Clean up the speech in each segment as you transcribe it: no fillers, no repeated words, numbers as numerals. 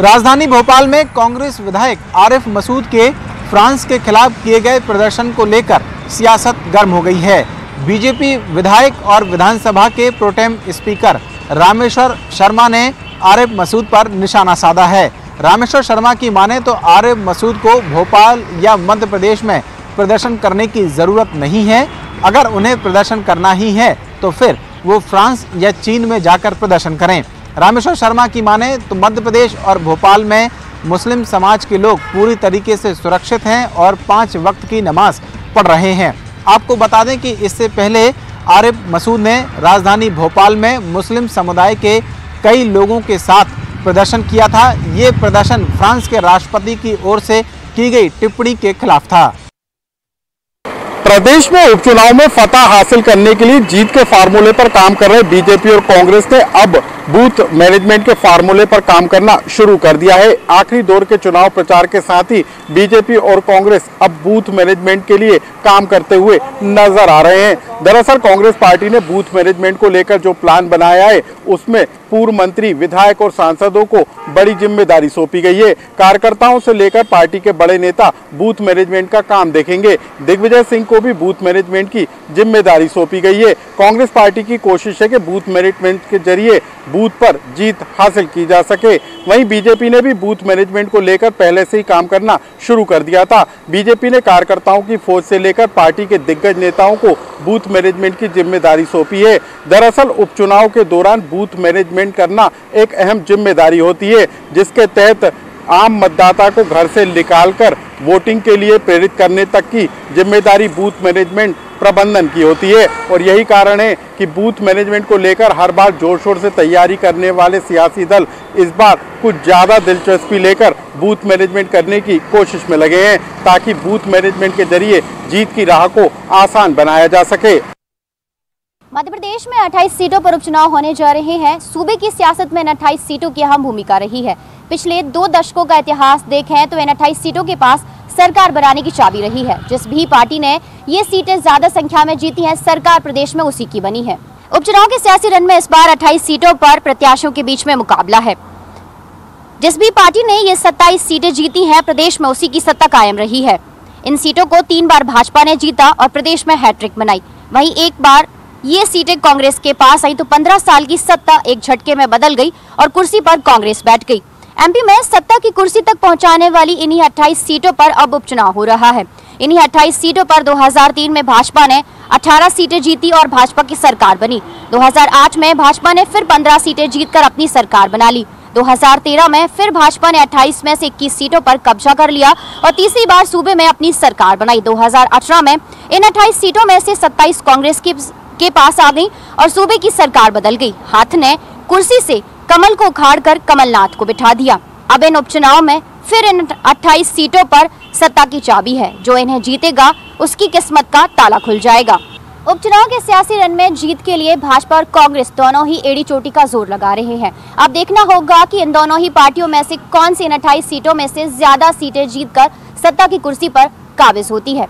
राजधानी भोपाल में कांग्रेस विधायक आरिफ मसूद के फ्रांस के खिलाफ किए गए प्रदर्शन को लेकर सियासत गर्म हो गई है। बीजेपी विधायक और विधानसभा के प्रोटेम स्पीकर रामेश्वर शर्मा ने आरिफ मसूद पर निशाना साधा है। रामेश्वर शर्मा की माने तो आरिफ मसूद को भोपाल या मध्य प्रदेश में प्रदर्शन करने की ज़रूरत नहीं है। अगर उन्हें प्रदर्शन करना ही है तो फिर वो फ्रांस या चीन में जाकर प्रदर्शन करें। रामेश्वर शर्मा की माने तो मध्य प्रदेश और भोपाल में मुस्लिम समाज के लोग पूरी तरीके से सुरक्षित हैं और 5 वक्त की नमाज पढ़ रहे हैं। आपको बता दें कि इससे पहले आरिफ मसूद ने राजधानी भोपाल में मुस्लिम समुदाय के कई लोगों के साथ प्रदर्शन किया था। ये प्रदर्शन फ्रांस के राष्ट्रपति की ओर से की गई टिप्पणी के खिलाफ था। प्रदेश में उपचुनाव में फतह हासिल करने के लिए जीत के फार्मूले पर काम कर रहे बीजेपी और कांग्रेस ने अब बूथ मैनेजमेंट के फार्मूले पर काम करना शुरू कर दिया है। आखिरी दौर के चुनाव प्रचार के साथ ही बीजेपी और कांग्रेस अब बूथ मैनेजमेंट के लिए काम करते हुए नजर आ रहे हैं। दरअसल कांग्रेस पार्टी ने बूथ मैनेजमेंट को लेकर जो प्लान बनाया है उसमें पूर्व मंत्री, विधायक और सांसदों को बड़ी जिम्मेदारी सौंपी गई है। कार्यकर्ताओं से लेकर पार्टी के बड़े नेता बूथ मैनेजमेंट का काम देखेंगे। दिग्विजय सिंह को भी बूथ मैनेजमेंट की जिम्मेदारी सौंपी गई है। कांग्रेस पार्टी की कोशिश है कि बूथ मैनेजमेंट के जरिए बूथ पर जीत हासिल की जा सके। वहीं बीजेपी ने भी बूथ मैनेजमेंट को लेकर पहले से ही काम करना शुरू कर दिया था। बीजेपी ने कार्यकर्ताओं की फौज से लेकर पार्टी के दिग्गज नेताओं को बूथ मैनेजमेंट की जिम्मेदारी सौंपी है। दरअसल उपचुनाव के दौरान बूथ मैनेजमेंट करना एक अहम जिम्मेदारी होती है, जिसके तहत आम मतदाता को घर से निकालकर वोटिंग के लिए प्रेरित करने तक की जिम्मेदारी बूथ मैनेजमेंट प्रबंधन की होती है। और यही कारण है कि बूथ मैनेजमेंट को लेकर हर बार जोर शोर से तैयारी करने वाले सियासी दल इस बार कुछ ज़्यादा दिलचस्पी लेकर बूथ मैनेजमेंट करने की कोशिश में लगे हैं, ताकि बूथ मैनेजमेंट के जरिए जीत की राह को आसान बनाया जा सके। मध्य प्रदेश में 28 सीटों पर उपचुनाव होने जा रहे हैं। सूबे की सियासत में इन 28 सीटों की अहम भूमिका रही है। पिछले 2 दशकों का इतिहास देखें तो इन 28 सीटों के पास सरकार बनाने की चाबी रही है। जिस भी पार्टी ने ये सीटें ज्यादा संख्या में जीती हैं, सरकार प्रदेश में उसी की बनी है। उपचुनाव के सियासी रण में इस बार 28 सीटों पर प्रत्याशियों के बीच में मुकाबला है। जिस भी पार्टी ने ये 27 सीटें जीती हैं, प्रदेश में उसी की सत्ता कायम रही है। इन सीटों को 3 बार भाजपा ने जीता और प्रदेश में हैट्रिक बनाई। वहीं एक बार ये सीटें कांग्रेस के पास आई तो 15 साल की सत्ता एक झटके में बदल गई और कुर्सी पर कांग्रेस बैठ गई। एमपी में सत्ता की कुर्सी तक पहुंचाने वाली इन्हीं 28 सीटों पर अब उपचुनाव हो रहा है। इन्हीं 28 सीटों पर 2003 में भाजपा ने 18 सीटें जीती और भाजपा की सरकार बनी। 2008 में भाजपा ने फिर 15 सीटें जीतकर अपनी सरकार बना ली। 2013 में फिर भाजपा ने 28 में से 21 सीटों पर कब्जा कर लिया और तीसरी बार सूबे में अपनी सरकार बनाई। 2018 में इन 28 सीटों में से 27 कांग्रेस के पास आ गई और सूबे की सरकार बदल गई। हाथ ने कुर्सी से कमल को उखाड़कर कमलनाथ को बिठा दिया। अब इन उपचुनाव में फिर इन 28 सीटों पर सत्ता की चाबी है। जो इन्हें जीतेगा उसकी किस्मत का ताला खुल जाएगा। उपचुनाव के सियासी रण में जीत के लिए भाजपा और कांग्रेस दोनों ही एड़ी चोटी का जोर लगा रहे हैं। अब देखना होगा कि इन दोनों ही पार्टियों में से कौन सी इन 28 सीटों में से ज्यादा सीटें जीतकर सत्ता की कुर्सी पर काबिज होती है।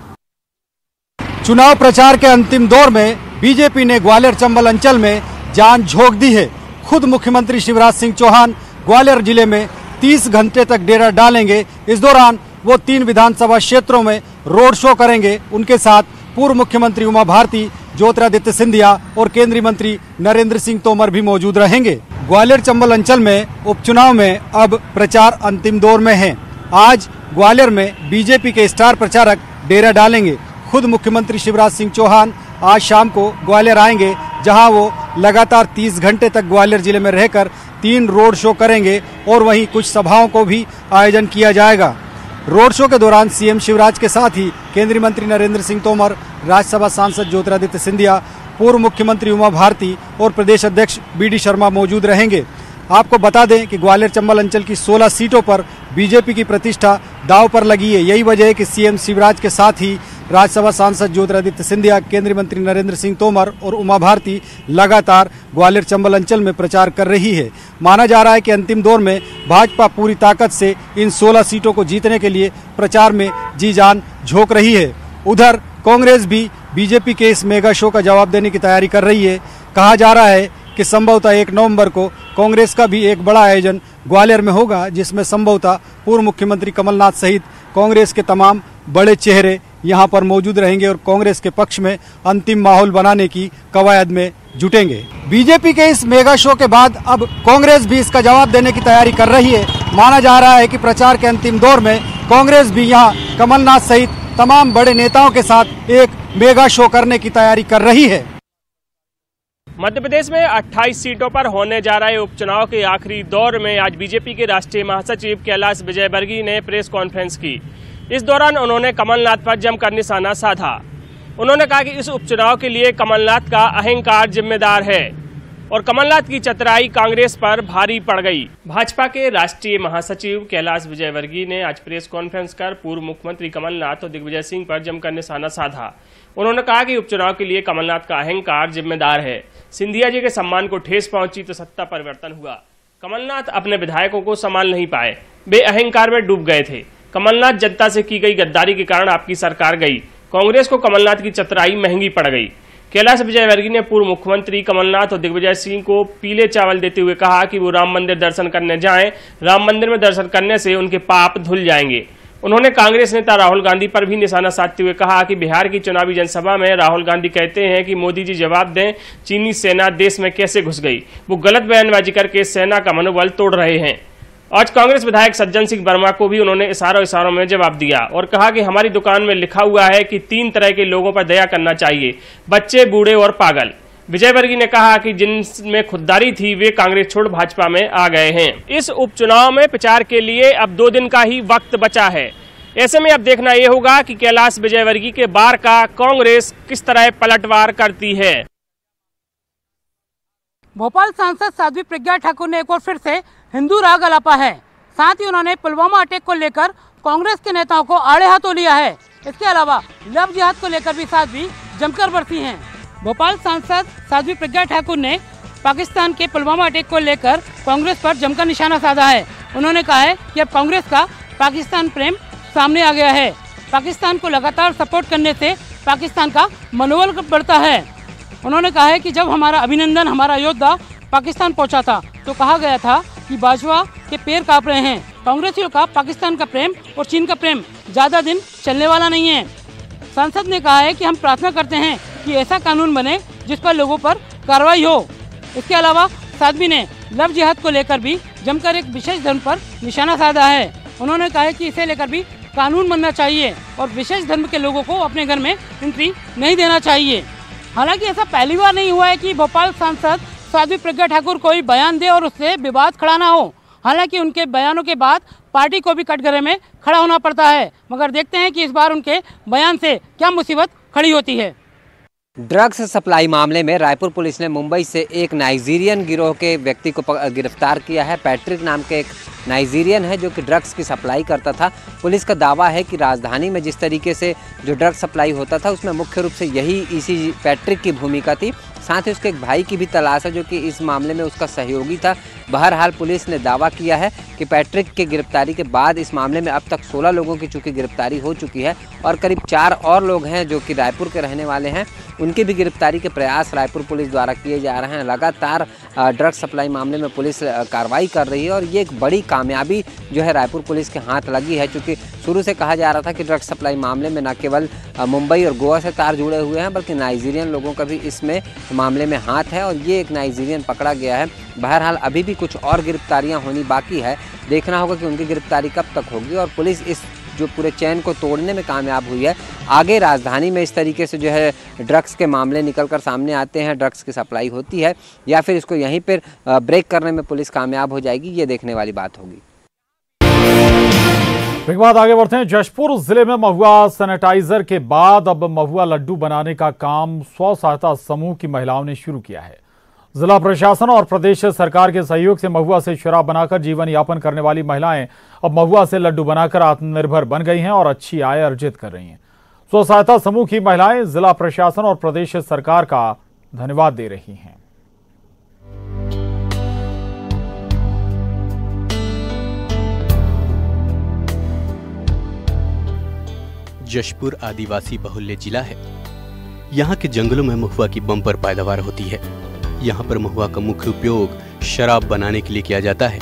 चुनाव प्रचार के अंतिम दौर में बीजेपी ने ग्वालियर चंबल अंचल में जान झोंक दी है। खुद मुख्यमंत्री शिवराज सिंह चौहान ग्वालियर जिले में 30 घंटे तक डेरा डालेंगे। इस दौरान वो 3 विधानसभा क्षेत्रों में रोड शो करेंगे। उनके साथ पूर्व मुख्यमंत्री उमा भारती, ज्योतिरादित्य सिंधिया और केंद्रीय मंत्री नरेंद्र सिंह तोमर भी मौजूद रहेंगे। ग्वालियर चंबल अंचल में उपचुनाव में अब प्रचार अंतिम दौर में है। आज ग्वालियर में बीजेपी के स्टार प्रचारक डेरा डालेंगे। खुद मुख्यमंत्री शिवराज सिंह चौहान आज शाम को ग्वालियर आएंगे, जहां वो लगातार 30 घंटे तक ग्वालियर जिले में रहकर 3 रोड शो करेंगे और वहीं कुछ सभाओं को भी आयोजन किया जाएगा। रोड शो के दौरान सीएम शिवराज के साथ ही केंद्रीय मंत्री नरेंद्र सिंह तोमर, राज्यसभा सांसद ज्योतिरादित्य सिंधिया, पूर्व मुख्यमंत्री उमा भारती और प्रदेश अध्यक्ष बीडी शर्मा मौजूद रहेंगे। आपको बता दें कि ग्वालियर चंबल अंचल की 16 सीटों पर बीजेपी की प्रतिष्ठा दांव पर लगी है। यही वजह है कि सीएम शिवराज के साथ ही राज्यसभा सांसद ज्योतिरादित्य सिंधिया, केंद्रीय मंत्री नरेंद्र सिंह तोमर और उमा भारती लगातार ग्वालियर चंबल अंचल में प्रचार कर रही है। माना जा रहा है कि अंतिम दौर में भाजपा पूरी ताकत से इन 16 सीटों को जीतने के लिए प्रचार में जी जान झोंक रही है। उधर कांग्रेस भी बीजेपी के इस मेगा शो का जवाब देने की तैयारी कर रही है। कहा जा रहा है कि संभवतः 1 नवंबर को कांग्रेस का भी एक बड़ा आयोजन ग्वालियर में होगा, जिसमें संभवतः पूर्व मुख्यमंत्री कमलनाथ सहित कांग्रेस के तमाम बड़े चेहरे यहां पर मौजूद रहेंगे और कांग्रेस के पक्ष में अंतिम माहौल बनाने की कवायद में जुटेंगे। बीजेपी के इस मेगा शो के बाद अब कांग्रेस भी इसका जवाब देने की तैयारी कर रही है। माना जा रहा है कि प्रचार के अंतिम दौर में कांग्रेस भी यहां कमलनाथ सहित तमाम बड़े नेताओं के साथ एक मेगा शो करने की तैयारी कर रही है। मध्य प्रदेश में 28 सीटों पर होने जा रहे उपचुनाव के आखिरी दौर में आज बीजेपी के राष्ट्रीय महासचिव कैलाश विजयवर्गीय ने प्रेस कॉन्फ्रेंस की। इस दौरान उन्होंने कमलनाथ पर जमकर निशाना साधा। उन्होंने कहा कि इस उपचुनाव के लिए कमलनाथ का अहंकार जिम्मेदार है और कमलनाथ की चतुराई कांग्रेस पर भारी पड़ गई। भाजपा के राष्ट्रीय महासचिव कैलाश विजयवर्गीय ने आज प्रेस कॉन्फ्रेंस कर पूर्व मुख्यमंत्री कमलनाथ और दिग्विजय सिंह पर जमकर निशाना साधा। उन्होंने कहा कि उपचुनाव के लिए कमलनाथ का अहंकार जिम्मेदार है। सिंधिया जी के सम्मान को ठेस पहुंची तो सत्ता परिवर्तन हुआ। कमलनाथ अपने विधायकों को संभाल नहीं पाए, वे अहंकार में डूब गए थे। कमलनाथ जनता से की गई गद्दारी के कारण आपकी सरकार गई। कांग्रेस को कमलनाथ की चतुराई महंगी पड़ गई। कैलाश विजयवर्गीय ने पूर्व मुख्यमंत्री कमलनाथ और दिग्विजय सिंह को पीले चावल देते हुए कहा कि वो राम मंदिर दर्शन करने जाएं। राम मंदिर में दर्शन करने से उनके पाप धुल जाएंगे। उन्होंने कांग्रेस नेता राहुल गांधी पर भी निशाना साधते हुए कहा कि बिहार की चुनावी जनसभा में राहुल गांधी कहते हैं कि मोदी जी जवाब दें, चीनी सेना देश में कैसे घुस गई। वो गलत बयानबाजी करके सेना का मनोबल तोड़ रहे हैं। आज कांग्रेस विधायक सज्जन सिंह वर्मा को भी उन्होंने इशारों में जवाब दिया और कहा कि हमारी दुकान में लिखा हुआ है कि 3 तरह के लोगों पर दया करना चाहिए, बच्चे, बूढ़े और पागल। विजयवर्गीय ने कहा कि जिनमें खुददारी थी वे कांग्रेस छोड़ भाजपा में आ गए हैं। इस उपचुनाव में प्रचार के लिए अब 2 दिन का ही वक्त बचा है। ऐसे में अब देखना ये होगा कि कैलाश विजयवर्गीय के बार का कांग्रेस किस तरह पलटवार करती है। भोपाल सांसद साध्वी प्रज्ञा ठाकुर ने एक बार फिर से हिंदू राग अलापा है। साथ ही उन्होंने पुलवामा अटैक को लेकर कांग्रेस के नेताओं को आड़े हाथों लिया है। इसके अलावा लव जिहाद को लेकर भी साध्वी जमकर बरसी हैं। भोपाल सांसद साध्वी प्रज्ञा ठाकुर ने पाकिस्तान के पुलवामा अटैक को लेकर कांग्रेस पर जमकर निशाना साधा है। उन्होंने कहा है कि अब कांग्रेस का पाकिस्तान प्रेम सामने आ गया है। पाकिस्तान को लगातार सपोर्ट करने से पाकिस्तान का मनोबल बढ़ता है। उन्होंने कहा है कि जब हमारा अभिनंदन, हमारा योद्धा पाकिस्तान पहुंचा था तो कहा गया था कि बाजवा के पैर कांप रहे हैं। कांग्रेसियों का पाकिस्तान का प्रेम और चीन का प्रेम ज़्यादा दिन चलने वाला नहीं है। सांसद ने कहा है कि हम प्रार्थना करते हैं कि ऐसा कानून बने जिस पर लोगों पर कार्रवाई हो। इसके अलावा साध्वी ने लव जिहाद को लेकर भी जमकर एक विशेष धर्म पर निशाना साधा है। उन्होंने कहा है कि इसे लेकर भी कानून बनना चाहिए और विशेष धर्म के लोगों को अपने घर में एंट्री नहीं देना चाहिए। हालांकि ऐसा पहली बार नहीं हुआ है कि भोपाल सांसद साध्वी प्रज्ञा ठाकुर कोई बयान दे और उससे विवाद खड़ा ना हो। हालांकि उनके बयानों के बाद पार्टी को भी कटघरे में खड़ा होना पड़ता है, मगर देखते हैं कि इस बार उनके बयान से क्या मुसीबत खड़ी होती है। ड्रग्स सप्लाई मामले में रायपुर पुलिस ने मुंबई से एक नाइजीरियन गिरोह के व्यक्ति को गिरफ्तार किया है। पैट्रिक नाम के एक नाइजीरियन है जो कि ड्रग्स की सप्लाई करता था। पुलिस का दावा है कि राजधानी में जिस तरीके से जो ड्रग्स सप्लाई होता था उसमें मुख्य रूप से यही इसी पैट्रिक की भूमिका थी। साथ ही उसके एक भाई की भी तलाश है जो कि इस मामले में उसका सहयोगी था। बहरहाल पुलिस ने दावा किया है कि पैट्रिक के गिरफ्तारी के बाद इस मामले में अब तक 16 लोगों की चूँकि गिरफ्तारी हो चुकी है और करीब 4 और लोग हैं जो कि रायपुर के रहने वाले हैं। उनकी भी गिरफ्तारी के प्रयास रायपुर पुलिस द्वारा किए जा रहे हैं। लगातार ड्रग्स सप्लाई मामले में पुलिस कार्रवाई कर रही है और ये एक बड़ी कामयाबी जो है रायपुर पुलिस के हाथ लगी है, क्योंकि शुरू से कहा जा रहा था कि ड्रग्स सप्लाई मामले में न केवल मुंबई और गोवा से तार जुड़े हुए हैं बल्कि नाइजीरियन लोगों का भी इसमें मामले में हाथ है और ये एक नाइजीरियन पकड़ा गया है। बहरहाल अभी भी कुछ और गिरफ्तारियां होनी बाकी है। देखना होगा कि उनकी गिरफ्तारी कब तक होगी और पुलिस इस जो पूरे चैन को तोड़ने में कामयाब हुई है। आगे राजधानी में इस तरीके से जो है ड्रग्स के मामले निकलकर सामने आते हैं, ड्रग्स की सप्लाई होती है या फिर इसको यहीं पर ब्रेक करने में पुलिस कामयाब हो जाएगी, ये देखने वाली बात होगी। एक बात आगे बढ़ते हैं। जशपुर जिले में महुआ सैनिटाइजर के बाद अब महुआ लड्डू बनाने का काम स्व सहायता समूह की महिलाओं ने शुरू किया है। जिला प्रशासन और प्रदेश सरकार के सहयोग से महुआ से शराब बनाकर जीवन यापन करने वाली महिलाएं अब महुआ से लड्डू बनाकर आत्मनिर्भर बन गई हैं और अच्छी आय अर्जित कर रही हैं। स्व सहायता समूह की महिलाएं जिला प्रशासन और प्रदेश सरकार का धन्यवाद दे रही हैं। जशपुर आदिवासी बहुल्य जिला है। यहाँ के जंगलों में महुआ की बम्पर पैदावार होती है। यहाँ पर महुआ का मुख्य उपयोग शराब बनाने के लिए किया जाता है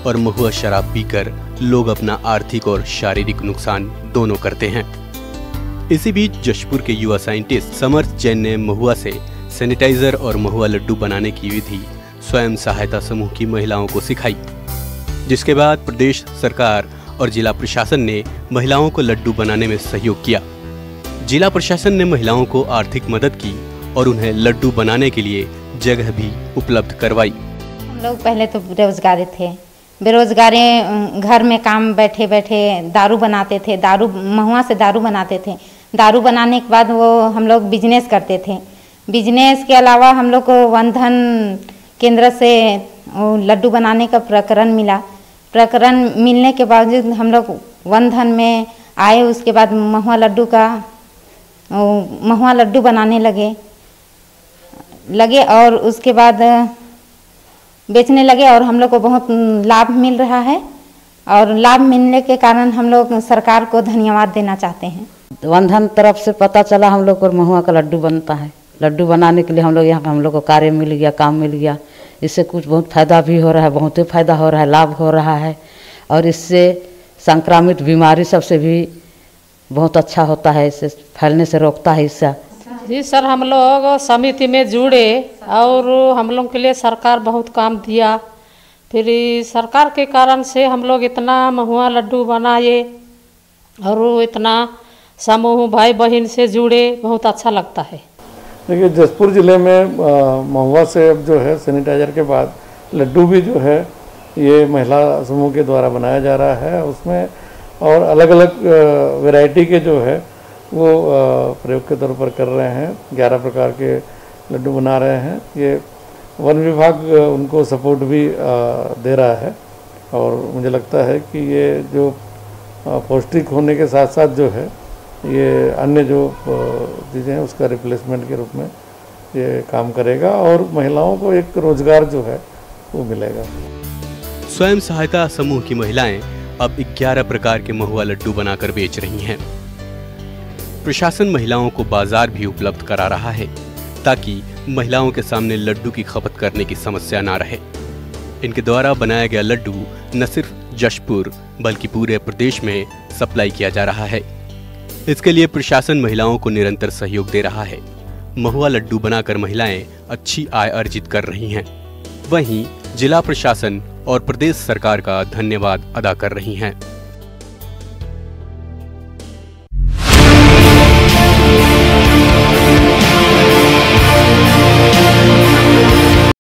और महुआ शराब पीकर लोग अपना आर्थिक और शारीरिक नुकसान दोनों करते हैं। इसी बीच जशपुर के युवा साइंटिस्ट समर्थ जैन ने महुआ से सैनिटाइजर और महुआ लड्डू बनाने की विधि स्वयं सहायता समूह की महिलाओं को सिखाई, जिसके बाद प्रदेश सरकार और जिला प्रशासन ने महिलाओं को लड्डू बनाने में सहयोग किया। जिला प्रशासन ने महिलाओं को आर्थिक मदद की और उन्हें लड्डू बनाने के लिए जगह भी उपलब्ध करवाई। हम लोग पहले तो बेरोजगारी घर में काम बैठे बैठे दारू बनाते थे, महुआ से दारू बनाते थे। दारू बनाने के बाद वो हम लोग बिजनेस करते थे। बिजनेस के अलावा हम लोग को वन धन केंद्र से लड्डू बनाने का प्रकरण मिला। प्रकरण मिलने के बावजूद हम लोग वन धन में आए। उसके बाद महुआ लड्डू बनाने लगे और उसके बाद बेचने लगे और हम लोग को बहुत लाभ मिल रहा है। और लाभ मिलने के कारण हम लोग सरकार को धन्यवाद देना चाहते हैं। वन धन तरफ से पता चला हम लोग को महुआ का लड्डू बनता है। लड्डू बनाने के लिए हम लोग यहाँ हम लोग को कार्य मिल गया, काम मिल गया। इससे कुछ बहुत फायदा भी हो रहा है, बहुत ही फायदा हो रहा है, लाभ हो रहा है। और इससे संक्रामित बीमारी सबसे भी बहुत अच्छा होता है, इससे फैलने से रोकता है। इससे जी सर, हम लोग समिति में जुड़े और हम लोग के लिए सरकार बहुत काम दिया। फिर सरकार के कारण से हम लोग इतना महुआ लड्डू बनाए और इतना समूह भाई बहन से जुड़े, बहुत अच्छा लगता है। देखिए, जशपुर ज़िले में महुआ से अब जो है सैनिटाइजर के बाद लड्डू भी जो है ये महिला समूह के द्वारा बनाया जा रहा है। उसमें और अलग अलग वैरायटी के जो है वो प्रयोग के तौर पर कर रहे हैं। 11 प्रकार के लड्डू बना रहे हैं। ये वन विभाग उनको सपोर्ट भी दे रहा है और मुझे लगता है कि ये जो पौष्टिक होने के साथ साथ जो है ये अन्य जो चीज़ें हैं उसका रिप्लेसमेंट के रूप में ये काम करेगा और महिलाओं को एक रोजगार जो है वो मिलेगा। स्वयं सहायता समूह की महिलाएं अब 11 प्रकार के महुआ लड्डू बनाकर बेच रही हैं। प्रशासन महिलाओं को बाजार भी उपलब्ध करा रहा है ताकि महिलाओं के सामने लड्डू की खपत करने की समस्या ना रहे। इनके द्वारा बनाया गया लड्डू न सिर्फ जशपुर बल्कि पूरे प्रदेश में सप्लाई किया जा रहा है। इसके लिए प्रशासन महिलाओं को निरंतर सहयोग दे रहा है। महुआ लड्डू बनाकर महिलाएं अच्छी आय अर्जित कर रही हैं। वहीं जिला प्रशासन और प्रदेश सरकार का धन्यवाद अदा कर रही हैं।